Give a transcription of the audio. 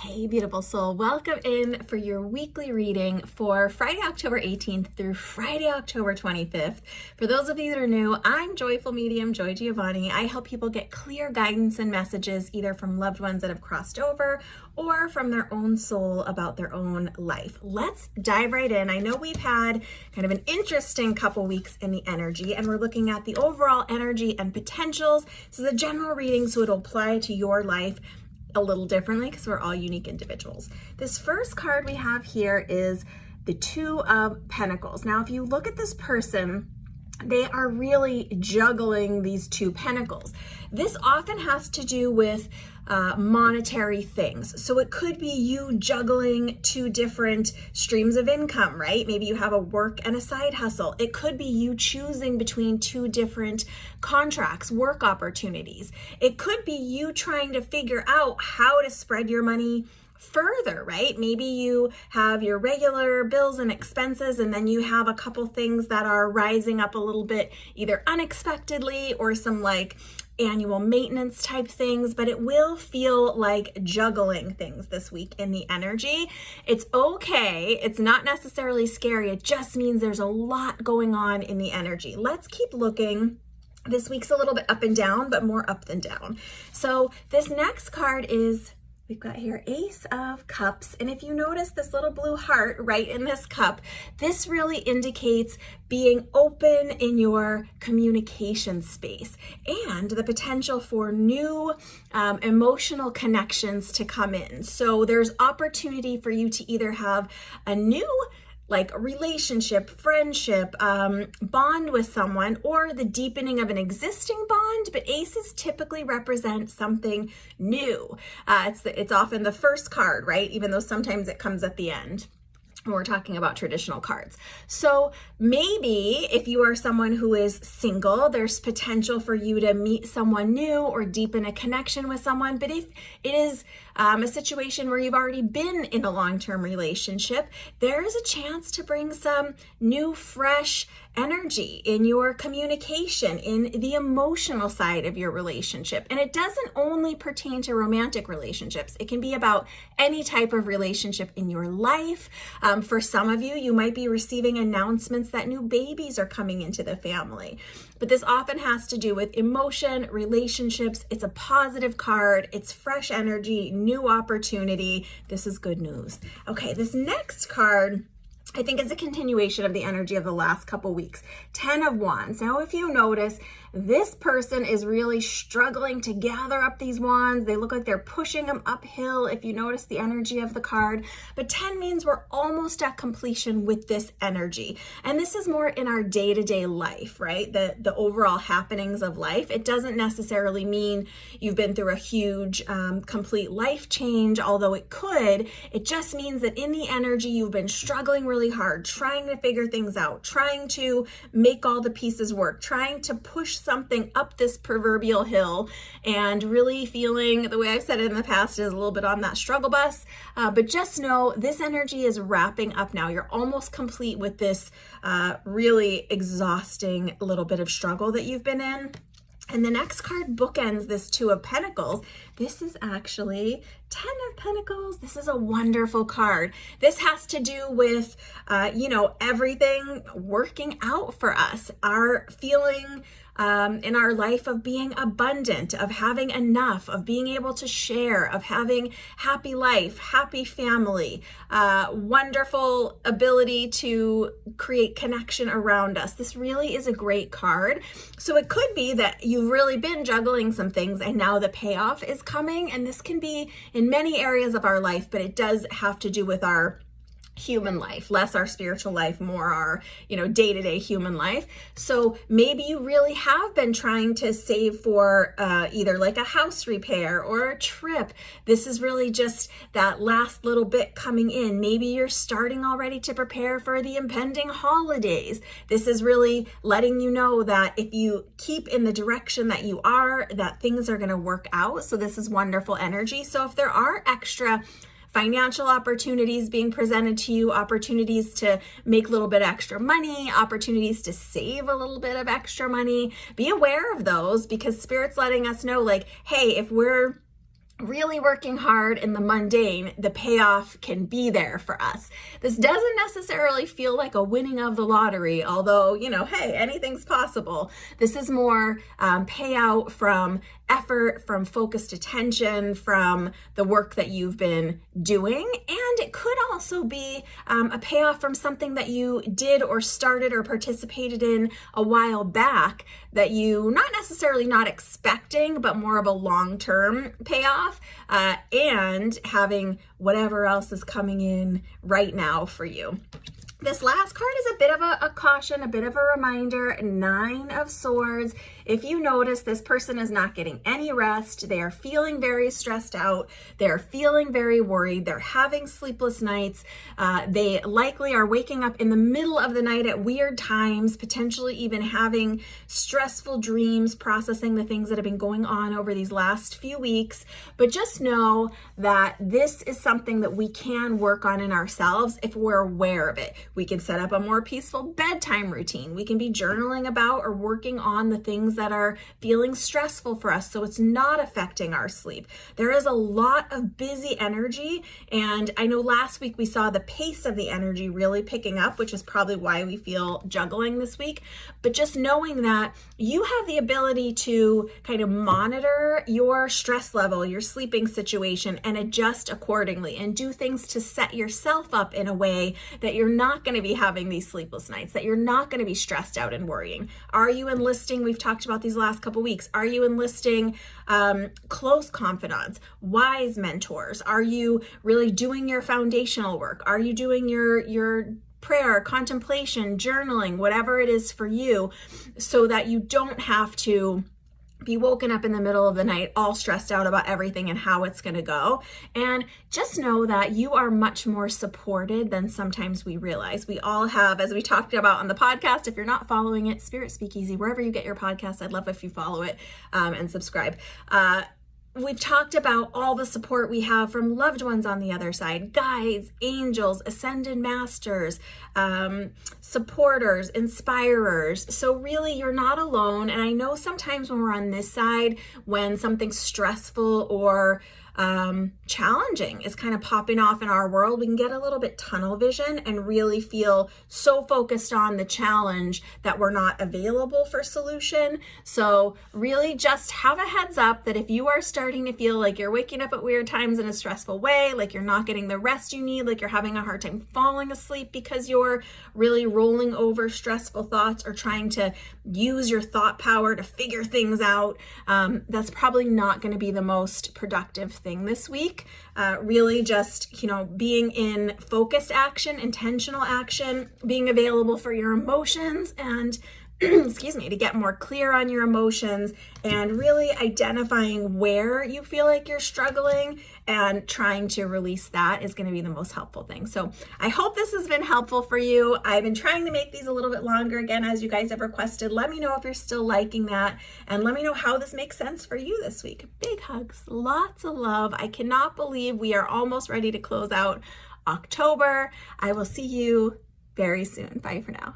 Hey, beautiful soul. Welcome in for your weekly reading for Friday, October 18th through Friday, October 25th. For those of you that are new, I'm Joyful Medium Joy Giovanni. I help people get clear guidance and messages either from loved ones that have crossed over or from their own soul about their own life. Let's dive right in. I know we've had kind of an interesting couple weeks in the energy, and we're looking at the overall energy and potentials. This is a general reading, so it'll apply to your life a little differently because we're all unique individuals. This first card we have here is the Two of Pentacles. Now, if you look at this person, they are really juggling these two pentacles. This often has to do with monetary things. So it could be you juggling two different streams of income, right? Maybe you have a work and a side hustle. It could be you choosing between two different contracts, work opportunities. It could be you trying to figure out how to spread your money further, right? Maybe you have your regular bills and expenses, and then you have a couple things that are rising up a little bit, either unexpectedly or some like annual maintenance type things, but it will feel like juggling things this week in the energy. It's okay. It's not necessarily scary. It just means there's a lot going on in the energy. Let's keep looking. This week's a little bit up and down, but more up than down. So this next card is, we've got here Ace of Cups. And if you notice this little blue heart right in this cup, this really indicates being open in your communication space and the potential for new emotional connections to come in. So there's opportunity for you to either have a new relationship, friendship, bond with someone, or the deepening of an existing bond, but aces typically represent something new. It's often the first card, right? Even though sometimes it comes at the end when we're talking about traditional cards. So maybe if you are someone who is single, there's potential for you to meet someone new or deepen a connection with someone. But if it is a situation where you've already been in a long-term relationship, there is a chance to bring some new, fresh energy in your communication, in the emotional side of your relationship. And it doesn't only pertain to romantic relationships. It can be about any type of relationship in your life. For some of you, you might be receiving announcements that new babies are coming into the family. But this often has to do with emotion, relationships. It's a positive card. It's fresh energy, new opportunity. This is good news. Okay, this next card, I think, is a continuation of the energy of the last couple weeks. 10 of Wands. Now, if you notice, this person is really struggling to gather up these wands. They look like they're pushing them uphill, if you notice the energy of the card. But 10 means we're almost at completion with this energy. And this is more in our day-to-day life, right? The overall happenings of life. It doesn't necessarily mean you've been through a huge, complete life change, although it could. It just means that in the energy, you've been struggling really hard, trying to figure things out, trying to make all the pieces work, trying to push something up this proverbial hill, and really feeling, the way I've said it in the past, is a little bit on that struggle bus. But just know this energy is wrapping up now. You're almost complete with this really exhausting little bit of struggle that you've been in. And the next card bookends this Two of Pentacles. This is actually 10 of Pentacles. This is a wonderful card. This has to do with, everything working out for us, our feeling in our life of being abundant, of having enough, of being able to share, of having happy life, happy family, wonderful ability to create connection around us. This really is a great card. So it could be that you've really been juggling some things and now the payoff is coming. And this can be in many areas of our life, but it does have to do with our human life, less our spiritual life, more our, day-to-day human life. So maybe you really have been trying to save for either like a house repair or a trip. This is really just that last little bit coming in. Maybe you're starting already to prepare for the impending holidays. This is really letting you know that if you keep in the direction that you are, that things are going to work out. So this is wonderful energy. So if there are extra financial opportunities being presented to you, opportunities to make a little bit extra money, opportunities to save a little bit of extra money. Be aware of those, because Spirit's letting us know, like, hey, if we're really working hard in the mundane, the payoff can be there for us. This doesn't necessarily feel like a winning of the lottery, although, hey, anything's possible. This is more payout from effort, from focused attention, from the work that you've been doing. And it could also be a payoff from something that you did or started or participated in a while back that you not necessarily not expecting, but more of a long-term payoff, and having whatever else is coming in right now for you. This last card is a bit of a caution, a bit of a reminder. 9 of Swords. If you notice, this person is not getting any rest. They are feeling very stressed out. They're feeling very worried. They're having sleepless nights. They likely are waking up in the middle of the night at weird times, potentially even having stressful dreams, processing the things that have been going on over these last few weeks. But just know that this is something that we can work on in ourselves if we're aware of it. We can set up a more peaceful bedtime routine. We can be journaling about or working on the things that are feeling stressful for us so it's not affecting our sleep. There is a lot of busy energy, and I know last week we saw the pace of the energy really picking up, which is probably why we feel juggling this week. But just knowing that you have the ability to kind of monitor your stress level, your sleeping situation, and adjust accordingly and do things to set yourself up in a way that you're not going to be having these sleepless nights, that you're not going to be stressed out and worrying. Are you enlisting? We've talked about these last couple weeks. Are you enlisting close confidants, wise mentors? Are you really doing your foundational work? Are you doing your prayer, contemplation, journaling, whatever it is for you, so that you don't have to be woken up in the middle of the night all stressed out about everything and how it's going to go. And just know that you are much more supported than sometimes we realize. We all have, as we talked about on the podcast, if you're not following it, Spirit Speakeasy, wherever you get your podcast, I'd love if you follow it and subscribe. We've talked about all the support we have from loved ones on the other side, guides, angels, ascended masters, supporters, inspirers. So really, you're not alone. And I know sometimes when we're on this side, when something stressful or challenging is kind of popping off in our world, we can get a little bit tunnel vision and really feel so focused on the challenge that we're not available for solution. So really just have a heads up that if you are starting to feel like you're waking up at weird times in a stressful way, like you're not getting the rest you need, like you're having a hard time falling asleep because you're really rolling over stressful thoughts or trying to use your thought power to figure things out, that's probably not going to be the most productive thing this week. Really just, being in focused action, intentional action, being available for your emotions and excuse me, to get more clear on your emotions and really identifying where you feel like you're struggling and trying to release that is going to be the most helpful thing. So I hope this has been helpful for you. I've been trying to make these a little bit longer again, as you guys have requested. Let me know if you're still liking that and let me know how this makes sense for you this week. Big hugs, lots of love. I cannot believe we are almost ready to close out October. I will see you very soon. Bye for now.